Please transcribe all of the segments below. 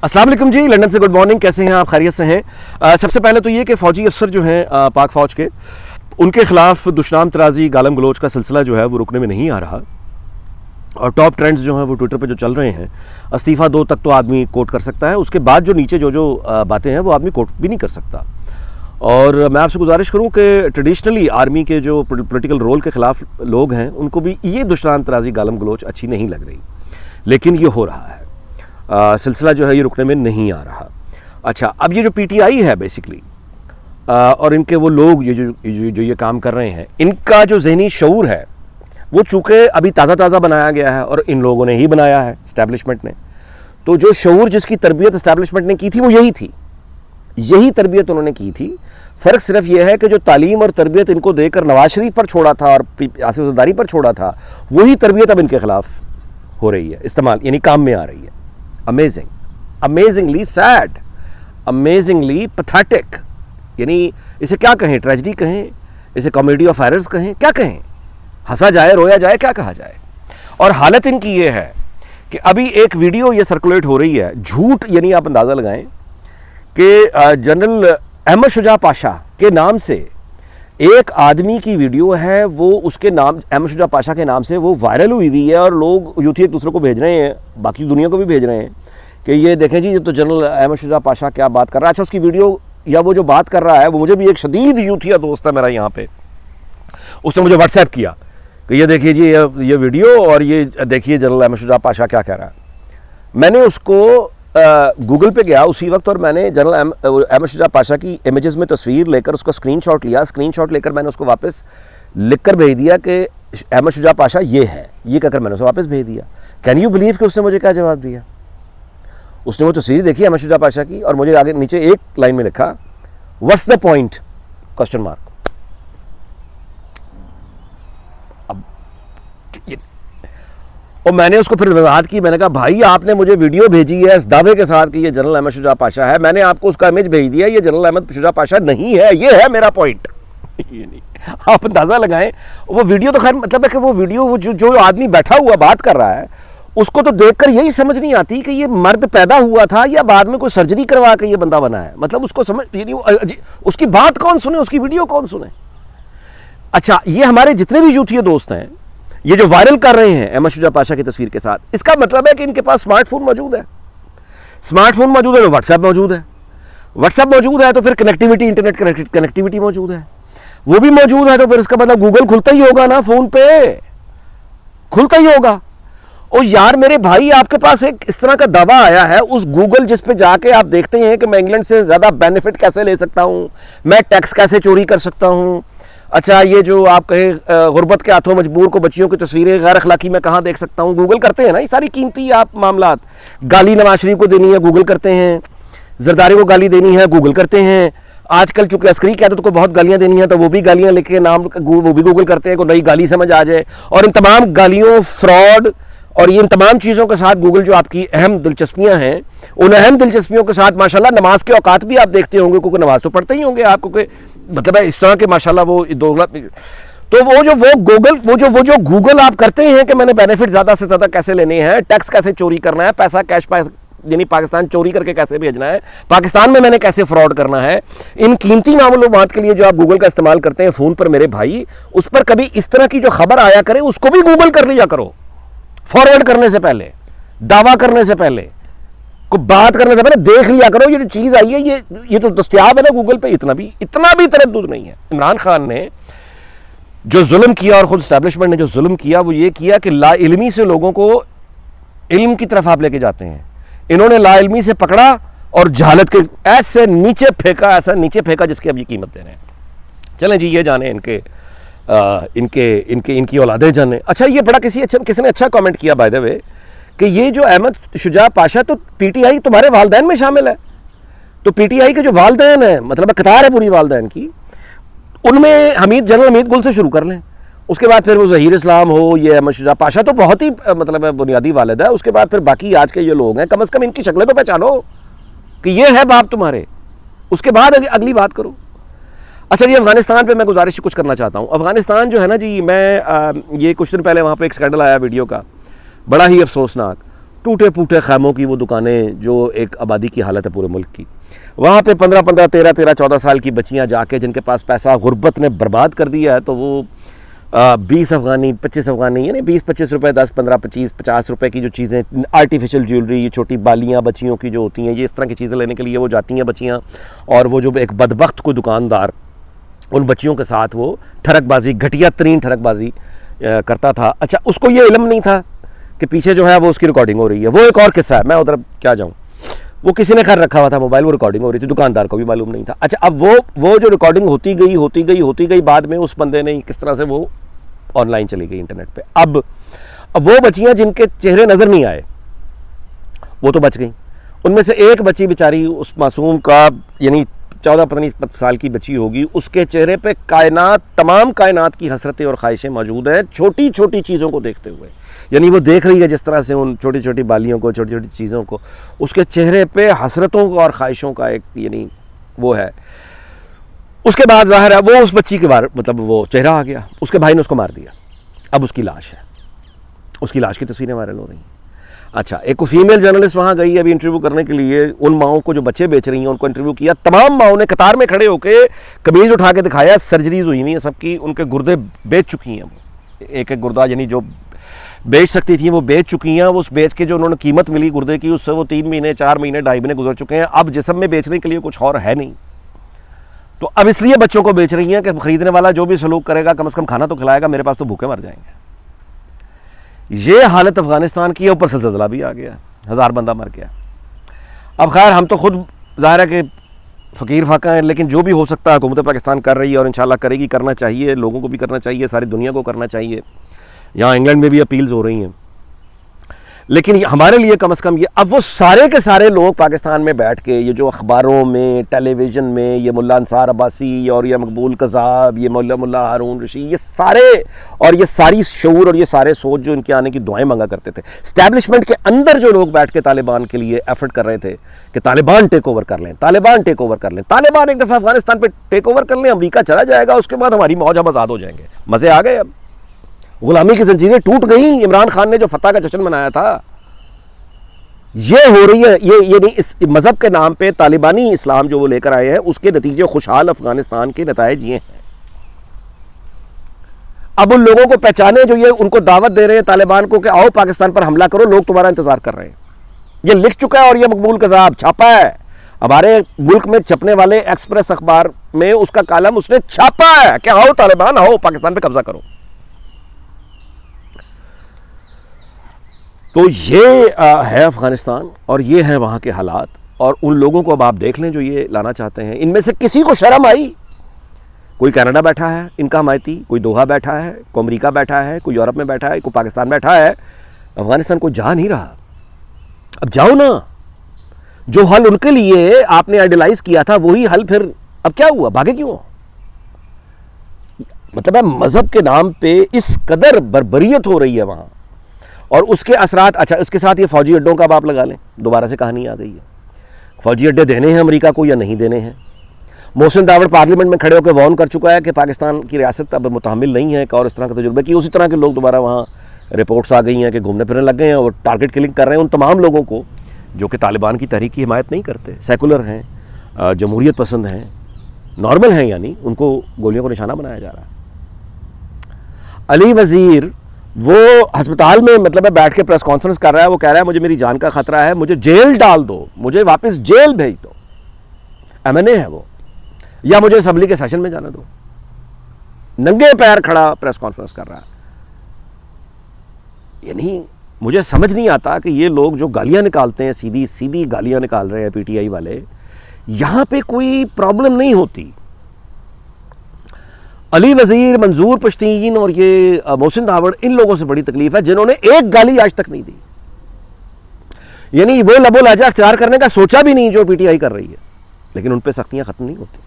अस्सलाम वालेकुम जी, लंदन से गुड मॉर्निंग। कैसे हैं आप? खैरियत से हैं? सबसे पहले तो ये कि फ़ौजी अफसर जो हैं पाक फ़ौज के, उनके ख़िलाफ़ दुश्मनाम तराजी गालम गलोच का सिलसिला जो है वो रुकने में नहीं आ रहा। और टॉप ट्रेंड्स जो हैं वो ट्विटर पे जो चल रहे हैं, इस्तीफ़ा 2 तक तो आदमी कोट कर सकता है, उसके बाद जो नीचे जो बातें हैं वो आदमी कोट भी नहीं कर सकता। और मैं आपसे गुजारिश करूं कि ट्रेडिशनली आर्मी के जो पॉलिटिकल रोल के ख़िलाफ़ लोग हैं उनको भी ये दुश्मनाम तराजी गालम गलोच अच्छी नहीं लग रही, लेकिन ये हो रहा है। सिलसिला जो है ये रुकने में नहीं आ रहा। अच्छा, अब ये जो पीटीआई है बेसिकली और इनके वो लोग ये काम कर रहे हैं, इनका जो ज़हनी शऊर है वो चूँकि अभी ताज़ा बनाया गया है और इन लोगों ने ही बनाया है, इस्टेब्लिशमेंट ने। तो जो शऊर जिसकी तरबियत इस्टेब्लिशमेंट ने की थी वो यही तरबियत उन्होंने की थी। फ़र्क सिर्फ ये है कि जो तालीम और तरबियत इनको देकर नवाज शरीफ पर छोड़ा था और आसिफ ज़रदारी पर छोड़ा था, वही तरबियत अब इनके ख़िलाफ़ हो रही है, इस्तेमाल यानी काम में आ रही है। Amazing, amazingly sad, amazingly pathetic, यानी इसे क्या कहें, ट्रेजेडी कहें, इसे कॉमेडी ऑफ एरर्स कहें, क्या कहें, हंसा जाए, रोया जाए, क्या कहा जाए। और हालत इनकी ये है कि अभी एक वीडियो ये सर्कुलेट हो रही है, झूठ, यानी आप अंदाज़ा लगाएं कि जनरल अहमद शुजा पाशा के नाम से एक आदमी की वीडियो है, वो उसके नाम अहमद शुजा पाशा के नाम से वो वायरल हुई है और लोग यूथी एक दूसरे को भेज रहे हैं, बाकी दुनिया को भी भेज रहे हैं कि ये देखें जी, ये तो जनरल अहमद शुजा पाशा क्या बात कर रहा है। अच्छा, उसकी वीडियो या वो जो बात कर रहा है वो मुझे भी एक शदीद यूथिया दोस्त है मेरा यहाँ पे, उसने मुझे व्हाट्सएप किया कि ये देखिए जी ये वीडियो और ये देखिए जनरल अहमद शुजा पाशा क्या कह रहा है। मैंने उसको गूगल पे गया उसी वक्त और मैंने जनरल अहमद शुजा पाशा की इमेजेस में तस्वीर लेकर उसका स्क्रीनशॉट लिया। स्क्रीनशॉट लेकर मैंने उसको वापस लिख कर भेज दिया कि अहमद शुजा पाशा ये है, ये कहकर मैंने उसे वापस भेज दिया। कैन यू बिलीव कि उसने मुझे क्या जवाब दिया? उसने वो तस्वीर देखी अहमद शुजा पाशा की और मुझे आगे नीचे एक लाइन में लिखा, what's the point, question mark. और मैंने उसको फिर वजाहत की, मैंने कहा भाई आपने मुझे वीडियो भेजी है इस दावे के साथ कि ये जनरल अहमद शुजा पाशा है, मैंने आपको उसका इमेज भेज दिया, ये जनरल अहमद शुजा पाशा नहीं है, ये है मेरा पॉइंट। ये नहीं, आप अंदाज़ा लगाएं। वो वीडियो तो खैर मतलब है कि वो वीडियो वो जो आदमी बैठा हुआ बात कर रहा है उसको तो देखकर यही समझ नहीं आती कि ये मर्द पैदा हुआ था या बाद में कोई सर्जरी करवा के ये बंदा बना है। मतलब उसको समझ, यानी उसकी बात कौन सुने, उसकी वीडियो कौन सुने। अच्छा, ये हमारे जितने भी यूथिया दोस्त हैं ये जो वायरल कर रहे हैं अहमद शुजा पाशा की तस्वीर के साथ, इसका मतलब है कि इनके पास स्मार्टफोन मौजूद है। स्मार्टफोन मौजूद है तो व्हाट्सएप मौजूद है, व्हाट्सएप मौजूद है तो फिर कनेक्टिविटी, इंटरनेट कनेक्टिविटी मौजूद है, वो भी मौजूद है तो फिर इसका मतलब गूगल खुलता ही होगा ना, फोन पे खुलता ही होगा। और यार मेरे भाई, आपके पास एक इस तरह का दावा आया है, उस गूगल जिस पे जाके आप देखते हैं कि मैं इंग्लैंड से ज़्यादा बेनिफिट कैसे ले सकता हूँ, मैं टैक्स कैसे चोरी कर सकता हूँ। अच्छा, ये जो आप कहें गुर्बत के हाथों मजबूर को बच्चियों की तस्वीरें गैर अखलाकी मैं कहाँ देख सकता हूँ, गूगल करते हैं ना ये सारी कीमती आप मामलात। गाली नवाज शरीफ को देनी है, गूगल करते हैं। जरदारी को गाली देनी है, गूगल करते हैं। आजकल चूंकि अस्करी कहते तो को बहुत गालियाँ देनी है तो वो भी गालियाँ लिख के नाम वो भी गूगल करते हैं, कोई नई गाली समझ आ जाए। और इन तमाम गालियों, फ्रॉड और इन तमाम चीज़ों के साथ गूगल जो आपकी अहम दिलचस्पियाँ हैं, उन अहम दिलचस्पियों के साथ माशाल्लाह नमाज के औकात भी आप देखते होंगे, क्योंकि नमाज तो पढ़ते ही होंगे आप, क्योंकि मतलब है इस तरह के माशाल्लाह वो दोगला। तो वो जो गूगल आप करते हैं कि मैंने बेनिफिट ज़्यादा से ज़्यादा कैसे लेने हैं, टैक्स कैसे चोरी करना है, पैसा कैश यानी पाकिस्तान चोरी करके कैसे भेजना है, पाकिस्तान में मैंने कैसे फ्रॉड करना है, इन कीमती मामूलात के लिए जो आप गूगल का इस्तेमाल करते हैं फ़ोन पर मेरे भाई, उस पर कभी इस तरह की जो खबर आया करे उसको भी गूगल कर लिया करो। फॉरवर्ड करने से पहले, दावा करने से पहले, को बात करने से पहले देख लिया करो ये जो चीज़ आई है ये तो दस्तयाब है ना गूगल पे। इतना भी तरद्दुद नहीं है। इमरान खान ने जो जुल्म किया और खुद इस्टेब्लिशमेंट ने जो जुल्म किया वो ये किया कि लाइल्मी से लोगों को इल्म की तरफ आप लेके जाते हैं। इन्होंने लाइल्मी से पकड़ा और जहालत के ऐसे नीचे फेंका, ऐसा नीचे फेंका जिसकी अब ये कीमत दे रहे हैं। चलें जी, ये जाने इनकी औलादें जाने। अच्छा, ये बड़ा किसी ने अच्छा कमेंट किया बाय द वे कि ये जो अहमद शुजा पाशा तो पीटीआई तुम्हारे वालदैन में शामिल है, तो पीटीआई के जो वालदैन है, मतलब कतार है पूरी वालदैन की, उनमें जनरल हमीद गुल से शुरू कर लें, उसके बाद फिर वो ज़हीर इस्लाम हो, ये अहमद शुजा पाशा तो बहुत ही मतलब बुनियादी वालिद है, उसके बाद फिर बाकी आज के ये लोग हैं, कम से कम इनकी शक्लें तो पहचानो कि ये है बाप तुम्हारे, उसके बाद अगली बात करो। अच्छा जी, अफगानिस्तान पे मैं गुजारिश कुछ करना चाहता हूँ। अफगानिस्तान जो है ना जी, मैं ये कुछ दिन पहले वहाँ पे एक स्कैंडल आया वीडियो का, बड़ा ही अफसोसनाक। टूटे फूटे खैमों की वो दुकानें जो एक आबादी की हालत है पूरे मुल्क की, वहाँ पे 15-15, 13-13, 14 साल की बच्चियाँ जाके जिनके पास पैसा गुर्बत ने बर्बाद कर दिया है, तो वो 20 अफगानी, 25 अफगानी, यानी 20-25 रुपये, 10, 15, 25, 50 रुपये की जो चीज़ें, आर्टिफिशियल ज्वेलरी, ये छोटी बालियाँ बच्चियों की जो होती हैं, ये इस तरह की चीज़ें लेने के लिए वो जाती हैं बच्चियाँ। और वो जो एक बदबख्त को दुकानदार उन बच्चियों के साथ वो ठरकबाजी, घटिया तरीन ठरकबाजी करता था। अच्छा, उसको ये इल्म नहीं था कि पीछे जो है वो उसकी रिकॉर्डिंग हो रही है। वो एक और किस्सा है, मैं उधर क्या जाऊँ। वो किसी ने खैर रखा हुआ था मोबाइल, वो रिकॉर्डिंग हो रही थी, दुकानदार को भी मालूम नहीं था। अच्छा, अब वो जो रिकॉर्डिंग होती गई, बाद में उस बंदे ने किस तरह से वो ऑनलाइन चली गई इंटरनेट पे। अब वो बच्चियां जिनके चेहरे नज़र नहीं आए वो तो बच गई। उनमें से एक बच्ची बेचारी, उस मासूम का, यानी 14-15 साल की बच्ची होगी, उसके चेहरे पे कायनात, तमाम कायनात की हसरतें और ख्वाहिशें मौजूद हैं, छोटी छोटी चीज़ों को देखते हुए। यानी वो देख रही है जिस तरह से उन छोटी छोटी बालियों को, छोटी छोटी चीज़ों को, उसके चेहरे पे हसरतों और ख्वाहिशों का एक, यानी वो है। उसके बाद ज़ाहिर है वो उस बच्ची के बारे, मतलब वो चेहरा आ गया, उसके भाई ने उसको मार दिया। अब उसकी लाश है, उसकी लाश की तस्वीरें वायरल हो रही हैं। अच्छा, एक फीमेल जर्नलिस्ट वहाँ गई अभी इंटरव्यू करने के लिए, उन माओं को जो बच्चे बेच रही हैं उनको इंटरव्यू किया। तमाम माओं ने कतार में खड़े होकर कमीज़ उठा के दिखाया, सर्जरीज हुई हुई हैं सबकी, उनके गुर्दे बेच चुकी हैं। वो एक एक गुर्दा यानी जो बेच सकती थी वो बेच चुकी हैं। उस बेच के जो उन्होंने कीमत मिली गुर्दे की, उससे वो 3 महीने, 4 महीने, 2.5 महीने गुजर चुके हैं। अब जिस्म में बेचने के लिए कुछ और है नहीं, तो अब इसलिए बच्चों को बेच रही हैं कि खरीदने वाला जो भी सलूक करेगा कम से कम खाना तो खिलाएगा, मेरे पास तो भूखे मर जाएंगे। ये हालत अफगानिस्तान की है। ऊपर से ज़लज़ला भी आ गया, 1000 बंदा मर गया। अब खैर हम तो खुद ज़ाहिर है कि फ़कीर फाका हैं, लेकिन जो भी हो सकता है हुकूमत पाकिस्तान कर रही है और इंशाल्लाह करेगी, करना चाहिए, लोगों को भी करना चाहिए, सारी दुनिया को करना चाहिए। यहाँ इंग्लैंड में भी अपील्स हो रही हैं, लेकिन हमारे लिए कम से कम ये, अब वो सारे के सारे लोग पाकिस्तान में बैठ के, ये जो अखबारों में, टेलीविज़न में, ये मुल्ला अंसार अब्बासी और ये मकबूल कज़ाब, ये मुल्ला हारून रशीद, ये सारे और ये सारी शऊर और ये सारे सोच जो इनके आने की दुआएं मांगा करते थे, इस्टेब्लिशमेंट के अंदर जो लोग बैठ के तालिबान के लिए एफर्ट कर रहे थे कि तालिबान टेक ओवर कर लें, तालिबान टेक ओवर कर लें, तालिबान एक दफ़ा अफगानिस्तान पर टेक ओवर कर लें, अमरीका चला जाएगा, उसके बाद हमारी मौज हम आज़ाद हो जाएंगे। मज़े आ गए। अब गुलामी की जंजीरें टूट गई। इमरान खान ने जो फतह का जश्न मनाया था, ये हो रही है, ये नहीं, इस मजहब के नाम पे तालिबानी इस्लाम जो वो लेकर आए हैं, उसके नतीजे खुशहाल अफगानिस्तान के नताइज ये हैं। अब उन लोगों को पहचाने जो ये उनको दावत दे रहे हैं तालिबान को कि आओ पाकिस्तान पर हमला करो, लोग तुम्हारा इंतजार कर रहे हैं। ये लिख चुका है और ये मकबूल कज़ाब छापा है हमारे मुल्क में छपने वाले एक्सप्रेस अखबार में, उसका कॉलम उसने छापा है कि आओ तालिबान, आओ पाकिस्तान पे कब्जा करो। तो ये है अफ़गानिस्तान और ये है वहाँ के हालात। और उन लोगों को अब आप देख लें जो ये लाना चाहते हैं, इनमें से किसी को शर्म आई? कोई कनाडा बैठा है इनका हमायती, कोई दोहा बैठा है, कोई अमरीका बैठा है, कोई यूरोप में बैठा है, कोई पाकिस्तान बैठा है। अफ़गानिस्तान को जा नहीं रहा। अब जाओ ना, जो हल उनके लिए आपने आइडियलाइज किया था वही हल फिर अब क्या हुआ? भागे क्यों? मतलब है मज़हब के नाम पे इस कदर बर्बरियत हो रही है वहाँ, और उसके असरात। अच्छा, इसके साथ ये फ़ौजी अड्डों का अब आप लगा लें, दोबारा से कहानी आ गई है। फ़ौजी अड्डे देने हैं अमेरिका को या नहीं देने हैं? मोहसिन दावड़ पार्लियामेंट में खड़े होकर वार्न कर चुका है कि पाकिस्तान की रियासत अब मुतहम्मिल नहीं है और इस तरह के तजुर्बे की। उसी तरह के लोग दोबारा वहाँ रिपोर्ट्स आ गई हैं कि घूमने फिरने लग गए हैं और टारगेट किलिंग कर रहे हैं उन तमाम लोगों को जो कि तालिबान की तहरीक की हिमायत नहीं करते, सेकुलर हैं, जमहूरियत पसंद हैं, नॉर्मल हैं, यानी उनको गोलियों को निशाना बनाया जा रहा है। अली वज़ीर वो अस्पताल में मतलब बैठ के प्रेस कॉन्फ्रेंस कर रहा है, वो कह रहा है मुझे मेरी जान का खतरा है, मुझे जेल डाल दो, मुझे वापस जेल भेज दो, एमएनए है वो, या मुझे असम्बली के सेशन में जाने दो। नंगे पैर खड़ा प्रेस कॉन्फ्रेंस कर रहा है। यानी मुझे समझ नहीं आता कि ये लोग जो गालियां निकालते हैं, सीधी सीधी गालियां निकाल रहे हैं पीटीआई वाले, यहां पे कोई प्रॉब्लम नहीं होती। अली वज़ीर, मंजूर पश्तीन और ये मोहसिन दावड़, इन लोगों से बड़ी तकलीफ है जिन्होंने एक गाली आज तक नहीं दी। यानी वो लबो लहजा अख्तियार करने का सोचा भी नहीं जो पीटीआई कर रही है, लेकिन उन पे सख्तियां खत्म नहीं होती।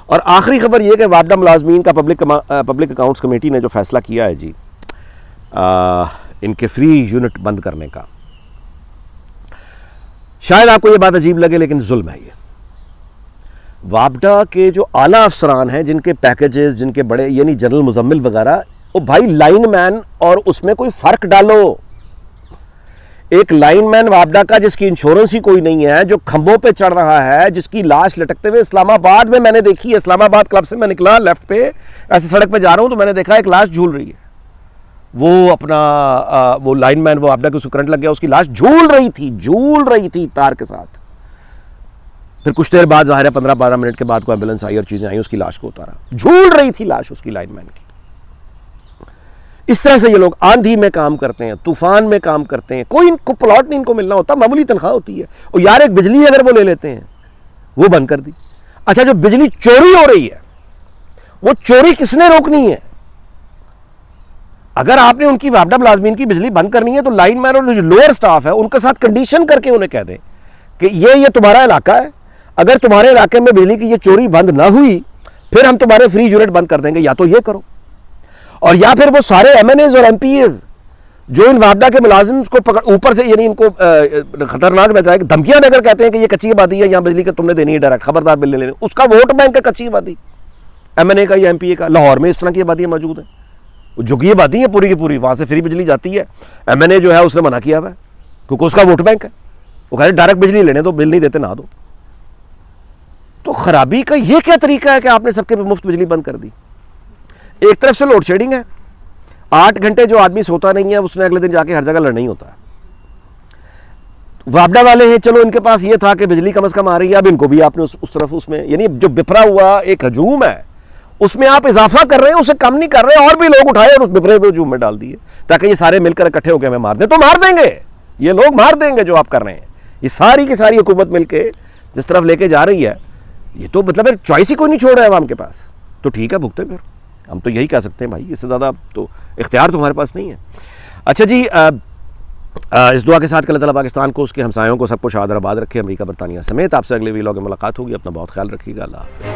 और आखिरी खबर यह कि वापडा मुलाजमीन का पब्लिक अकाउंट्स कमेटी ने जो फैसला किया है जी इनके फ्री यूनिट बंद करने का, शायद आपको ये बात अजीब लगे लेकिन जुल्म है ये। वापडा के जो आला अफसरान हैं जिनके पैकेजेस, जिनके बड़े यानी जनरल मुजम्मिल वगैरह, वो भाई लाइन मैन और उसमें कोई फ़र्क डालो। एक लाइनमैन वापडा का जिसकी इंश्योरेंस ही कोई नहीं है, जो खंभों पे चढ़ रहा है, जिसकी लाश लटकते हुए इस्लामाबाद में मैंने देखी है। इस्लामाबाद क्लब से मैं निकला, लेफ्ट पे ऐसे सड़क पे जा रहा हूं तो मैंने देखा एक लाश झूल रही है। वो अपना वो लाइनमैन, वो वापडा के उसको करंट लग गया, उसकी लाश झूल रही थी तार के साथ। फिर कुछ देर बाद ज़ाहिर है 15-12 मिनट के बाद कोई एम्बुलेंस आई और चीज़ें आई, उसकी लाश को उतारा। झूल रही थी लाश उसकी लाइनमैन की। इस तरह से ये लोग आंधी में काम करते हैं, तूफान में काम करते हैं, कोई इनको प्लॉट नहीं इनको मिलना होता, मामूली तनख्वाह होती है। और यार एक बिजली अगर वो ले लेते हैं, वो बंद कर दी। अच्छा, जो बिजली चोरी हो रही है, वो चोरी किसने रोकनी है? अगर आपने उनकी वापडा मुलाजमीन की बिजली बंद करनी है तो लाइनमैन और जो लोअर स्टाफ है उनके साथ कंडीशन करके उन्हें कह दें कि ये तुम्हारा इलाका है, अगर तुम्हारे इलाके में बिजली की ये चोरी बंद ना हुई फिर हम तुम्हारे फ्रीज यूनिट बंद कर देंगे, या तो ये करो। और या फिर वो सारे एमएनएज और एमपीएज जो इन वापडा के मुलाजिम को पकड़ ऊपर से, यानी इनको खतरनाक नजर आएगी, धमकियां देकर कहते हैं कि ये कच्ची आबादी है, यहाँ बिजली का तुमने देनी है डायरेक्ट, खबरदार बिल लेने। उसका वोट बैंक है कच्ची आबादी, एमएनए का या एमपीए का। लाहौर में इस तरह की आबादियां मौजूद हैं, झुग्गी आबादी है पूरी की पूरी, वहां से फ्री बिजली जाती है। एमएनए जो है उसने मना किया हुआ है क्योंकि उसका वोट बैंक है, वो कह रहे डायरेक्ट बिजली लेने दो, बिल नहीं देते ना दो। तो खराबी का ये क्या तरीका है कि आपने सबके मुफ्त बिजली बंद कर दी? एक तरफ से लोड शेडिंग है, 8 घंटे जो आदमी सोता नहीं है उसने अगले दिन जाके हर जगह लड़ना ही होता है। वापडा वाले हैं, चलो इनके पास ये था कि बिजली कम से कम आ रही है, अब इनको भी आपने उस तरफ उसमें, यानी जो बिफरा हुआ एक हजूम है उसमें आप इजाफा कर रहे हैं, उसे कम नहीं कर रहे हैं, और भी लोग उठाए और उस बिफरे हुए हजूम में डाल दिए ताकि ये सारे मिलकर इकट्ठे होकर हमें मार दें। तो मार देंगे, ये लोग मार देंगे जो आप कर रहे हैं। ये सारी की सारी हुकूमत मिलकर जिस तरफ लेके जा रही है, ये तो मतलब चॉइस ही कोई नहीं छोड़ रहा है अवाम के पास। तो ठीक है, भुगते फिर, हम तो यही कह सकते हैं भाई, इससे ज़्यादा तो इख्तियार तो हमारे पास नहीं है। अच्छा जी, इस दुआ के साथ कि अल्लाह ताला पाकिस्तान को, उसके हमसायों को, सबको शाद और आबाद रखे, अमेरिका बरतानिया समेत। आपसे अगले वीडियो में मुलाकात होगी। अपना बहुत ख्याल रखिएगा। अल्लाह।